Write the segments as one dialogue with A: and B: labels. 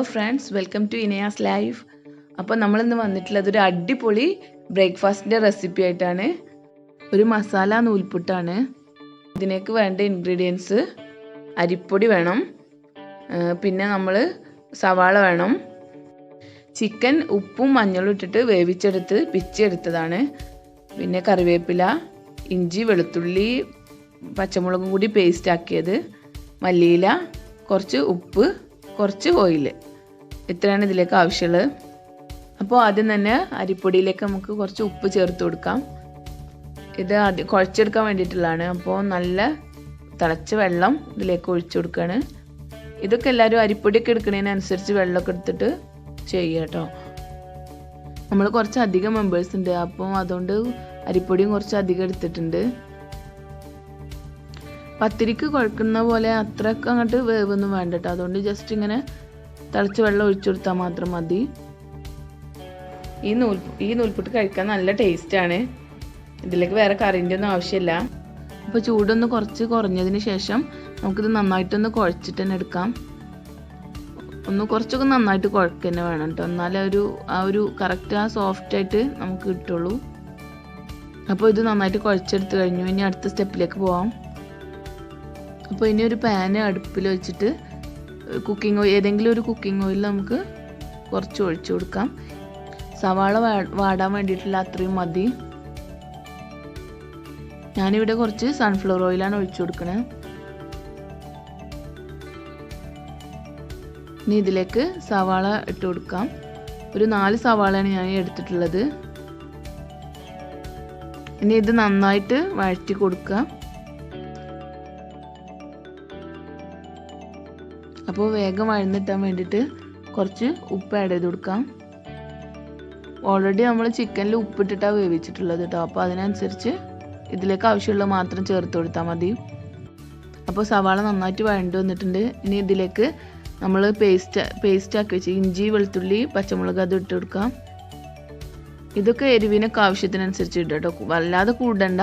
A: Friends, welcome to Inaya's life. അപ്പോൾ നമ്മളിന്ന് വന്നിട്ടുള്ളത് ഒരു അടിപൊളി ബ്രേക്ക്ഫാസ്റ്റിൻ്റെ റെസിപ്പി ആയിട്ടാണ്. ഒരു മസാല നൂൽപുട്ടാണ്. ഇതിലേക്ക് വേണ്ട ഇൻഗ്രീഡിയൻസ്: അരിപ്പൊടി വേണം, പിന്നെ നമ്മൾ സവാള വേണം, ചിക്കൻ ഉപ്പും മഞ്ഞളും ഇട്ടിട്ട് വേവിച്ചെടുത്ത് പിച്ചെടുത്തതാണ്, പിന്നെ കറിവേപ്പില, ഇഞ്ചി വെളുത്തുള്ളി പച്ചമുളകും കൂടി പേസ്റ്റ് ആക്കിയത്, മല്ലിയില, കുറച്ച് ഉപ്പ്, കുറച്ച് ഓയിൽ. ഇത്രയാണ് ഇതിലേക്ക് ആവശ്യമുള്ളത്. അപ്പോൾ ആദ്യം തന്നെ അരിപ്പൊടിയിലേക്ക് നമുക്ക് കുറച്ച് ഉപ്പ് ചേർത്ത് കൊടുക്കാം. ഇത് ആദ്യം കുഴച്ചെടുക്കാൻ വേണ്ടിയിട്ടുള്ളതാണ്. അപ്പോൾ നല്ല തിളച്ച വെള്ളം ഇതിലേക്ക് ഒഴിച്ചു കൊടുക്കുകയാണ്. ഇതൊക്കെ എല്ലാവരും അരിപ്പൊടിയൊക്കെ എടുക്കുന്നതിനനുസരിച്ച് വെള്ളമൊക്കെ എടുത്തിട്ട് ചെയ്യുക കേട്ടോ. നമ്മൾ കുറച്ച് അധികം മെമ്പേഴ്സ് ഉണ്ട്, അപ്പോൾ അതുകൊണ്ട് അരിപ്പൊടിയും കുറച്ച് അധികം എടുത്തിട്ടുണ്ട്. പത്തിരിക്ക് കുഴക്കുന്ന പോലെ അത്രയ്ക്ക് അങ്ങോട്ട് വേവൊന്നും വേണ്ട കേട്ടോ. അതുകൊണ്ട് ജസ്റ്റ് ഇങ്ങനെ തിളച്ച വെള്ളം ഒഴിച്ചു കൊടുത്താൽ മാത്രം മതി. ഈ നൂൽപുട്ട് കഴിക്കാൻ നല്ല ടേസ്റ്റാണ്. ഇതിലേക്ക് വേറെ കറിൻ്റെ ഒന്നും ആവശ്യമില്ല. അപ്പോൾ ചൂടൊന്ന് കുറച്ച് കുറഞ്ഞതിന് ശേഷം നമുക്കിത് നന്നായിട്ടൊന്ന് കുഴച്ചിട്ട് തന്നെ എടുക്കാം. കുറച്ചൊക്കെ നന്നായിട്ട് കുഴക്കുക തന്നെ വേണം കേട്ടോ, എന്നാലേ ആ ഒരു കറക്റ്റ് ആ സോഫ്റ്റായിട്ട് നമുക്ക് കിട്ടുള്ളൂ. അപ്പോൾ ഇത് നന്നായിട്ട് കുഴച്ചെടുത്ത് കഴിഞ്ഞു. ഇനി അടുത്ത സ്റ്റെപ്പിലേക്ക് പോവാം. അപ്പോൾ ഇനി ഒരു പാന് അടുപ്പിൽ വെച്ചിട്ട് കുക്കിംഗ് ഓയിൽ, ഏതെങ്കിലും ഒരു കുക്കിംഗ് ഓയിൽ നമുക്ക് കുറച്ച് ഒഴിച്ചു കൊടുക്കാം. സവാള വാടാൻ വേണ്ടിയിട്ടുള്ള അത്രയും മതി. ഞാനിവിടെ കുറച്ച് സൺഫ്ലവർ ഓയിലാണ് ഒഴിച്ചു കൊടുക്കുന്നത്. ഇനി ഇതിലേക്ക് സവാള ഇട്ട് കൊടുക്കാം. ഒരു 4 സവാളയാണ് ഞാൻ എടുത്തിട്ടുള്ളത്. ഇനി ഇത് നന്നായിട്ട് വഴറ്റി കൊടുക്കുക. അപ്പോൾ വേഗം വഴന്നിട്ടാൻ വേണ്ടിയിട്ട് കുറച്ച് ഉപ്പ് ആഡ് ചെയ്ത് കൊടുക്കാം. ഓൾറെഡി നമ്മൾ ചിക്കനിൽ ഉപ്പിട്ടിട്ടാണ് വേവിച്ചിട്ടുള്ളത് കേട്ടോ. അപ്പോൾ അതിനനുസരിച്ച് ഇതിലേക്ക് ആവശ്യമുള്ള മാത്രം ചേർത്ത് കൊടുത്താൽ മതി. അപ്പോൾ സവാള നന്നായിട്ട് വഴണ്ട് വന്നിട്ടുണ്ട്. ഇനി ഇതിലേക്ക് നമ്മൾ പേസ്റ്റ് ആക്കി വെച്ച് ഇഞ്ചി വെളുത്തുള്ളി പച്ചമുളക് അത് ഇട്ട് കൊടുക്കാം. ഇതൊക്കെ എരിവിനൊക്കെ ആവശ്യത്തിനനുസരിച്ച് ഇടുക കേട്ടോ. വല്ലാതെ കൂടണ്ട,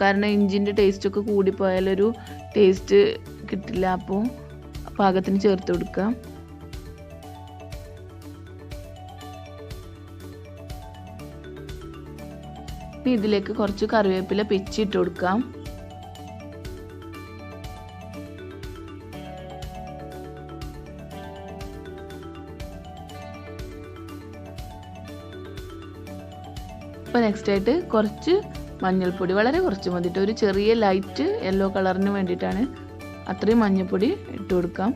A: കാരണം ഇഞ്ചിൻ്റെ ടേസ്റ്റൊക്കെ കൂടിപ്പോയാലൊരു ടേസ്റ്റ് കിട്ടില്ല. അപ്പോൾ പാകത്തിന് ചേർത്ത് കൊടുക്കാം. ഇനി ഇതിലേക്ക് കുറച്ച് കറിവേപ്പില പിച്ചിട്ട് കൊടുക്കാം. അപ്പോൾ നെക്സ്റ്റ് ആയിട്ട് കുറച്ച് മഞ്ഞൾപ്പൊടി, വളരെ കുറച്ച് മതിട്ട്, ഒരു ചെറിയ ലൈറ്റ് യെല്ലോ കളറിന് വേണ്ടിയിട്ടാണ്. അത്രയും മഞ്ഞൾപ്പൊടി ഇട്ട് കൊടുക്കാം.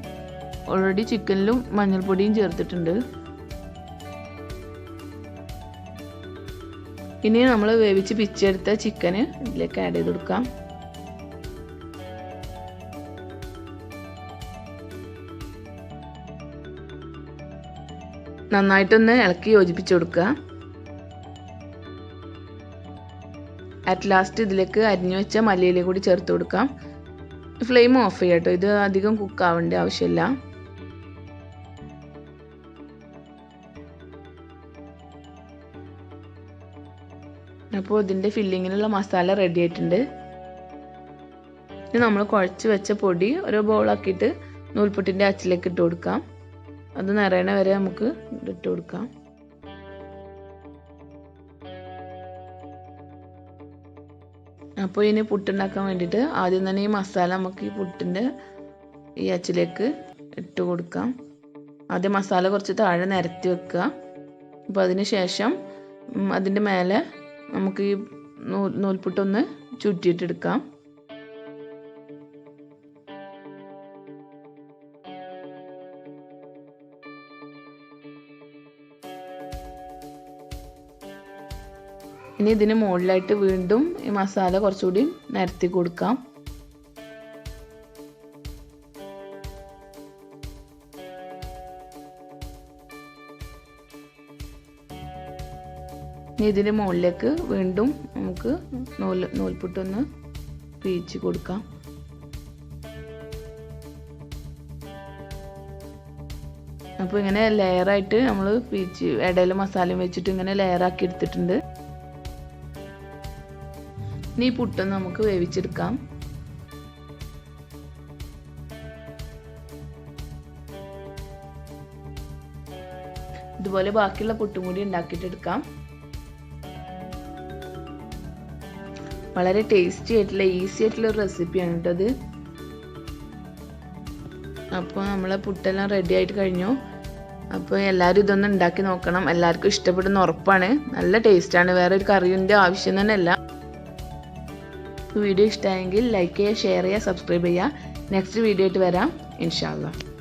A: ഓൾറെഡി ചിക്കനിലും മഞ്ഞൾപ്പൊടിയും ചേർത്തിട്ടുണ്ട്. ഇനി നമ്മൾ വേവിച്ച് പിച്ചെടുത്ത ചിക്കന് ഇതിലേക്ക് ആഡ് ചെയ്ത് കൊടുക്കാം. നന്നായിട്ടൊന്ന് ഇളക്കി യോജിപ്പിച്ച് കൊടുക്കുക. അറ്റ് ലാസ്റ്റ് ഇതിലേക്ക് അരിഞ്ഞു വെച്ച മല്ലിയില കൂടി ചേർത്ത് കൊടുക്കാം. ഫ്ലെയിം ഓഫ് ചെയ്യാം കേട്ടോ, ഇത് അധികം കുക്ക് ആവേണ്ട ആവശ്യമില്ല. അപ്പോൾ ഇതിൻ്റെ ഫില്ലിങ്ങിനുള്ള മസാല റെഡി ആയിട്ടുണ്ട്. ഇനി നമ്മൾ കുഴച്ച് വെച്ച പൊടി ഒരു ബൗളാക്കിയിട്ട് നൂൽപുട്ടിൻ്റെ അച്ചിലേക്ക് ഇട്ട് കൊടുക്കാം. അത് നിറയണ വരെ നമുക്ക് ഇട്ട് കൊടുക്കാം. അപ്പോൾ ഇനി പുട്ടുണ്ടാക്കാൻ വേണ്ടിയിട്ട് ആദ്യം തന്നെ ഈ മസാല നമുക്ക് ഈ പുട്ടിൻ്റെ ഈ അച്ചിലേക്ക് ഇട്ട് കൊടുക്കാം. ആദ്യം മസാല കുറച്ച് താഴെ നിരത്തി വെക്കുക. അപ്പോൾ അതിന് ശേഷം അതിൻ്റെ മേലെ നമുക്ക് ഈ നൂൽപുട്ടൊന്ന് ചുറ്റിയിട്ടെടുക്കാം. ഇനി ഇതിന് മുകളിലായിട്ട് വീണ്ടും ഈ മസാല കുറച്ചുകൂടി നിരത്തി കൊടുക്കാം. ഇനി ഇതിന് മുകളിലേക്ക് വീണ്ടും നമുക്ക് നൂൽപുട്ടൊന്ന് വീഴ്ച കൊടുക്കാം. അപ്പോൾ ഇങ്ങനെ ലെയറായിട്ട് നമ്മൾ ഇടയിൽ മസാലയും വെച്ചിട്ട് ഇങ്ങനെ ലെയറാക്കി എടുത്തിട്ടുണ്ട്. ഇനി പുട്ടൊന്ന് നമുക്ക് വേവിച്ചെടുക്കാം. ഇതുപോലെ ബാക്കിയുള്ള പുട്ടും കൂടി ഉണ്ടാക്കിയിട്ടെടുക്കാം. വളരെ ടേസ്റ്റി ആയിട്ടുള്ള ഈസി ആയിട്ടുള്ള ഒരു റെസിപ്പിയാണ് കേട്ടോ ഇത്. അപ്പോൾ നമ്മളെ പുട്ടെല്ലാം റെഡി ആയിട്ട് കഴിഞ്ഞു. അപ്പോൾ എല്ലാവരും ഇതൊന്ന് ഉണ്ടാക്കി നോക്കണം. എല്ലാവർക്കും ഇഷ്ടപ്പെടുന്ന ഉറപ്പാണ്. നല്ല ടേസ്റ്റാണ്. വേറെ ഒരു കറിയുടെ ആവശ്യം തന്നെ അല്ല. വീഡിയോ ഇഷ്ടമായെങ്കിൽ ലൈക്ക് ചെയ്യുക, ഷെയർ ചെയ്യുക, സബ്സ്ക്രൈബ് ചെയ്യുക. നെക്സ്റ്റ് വീഡിയോ ആയിട്ട് വരാം ഇൻഷാ അല്ലാഹ്.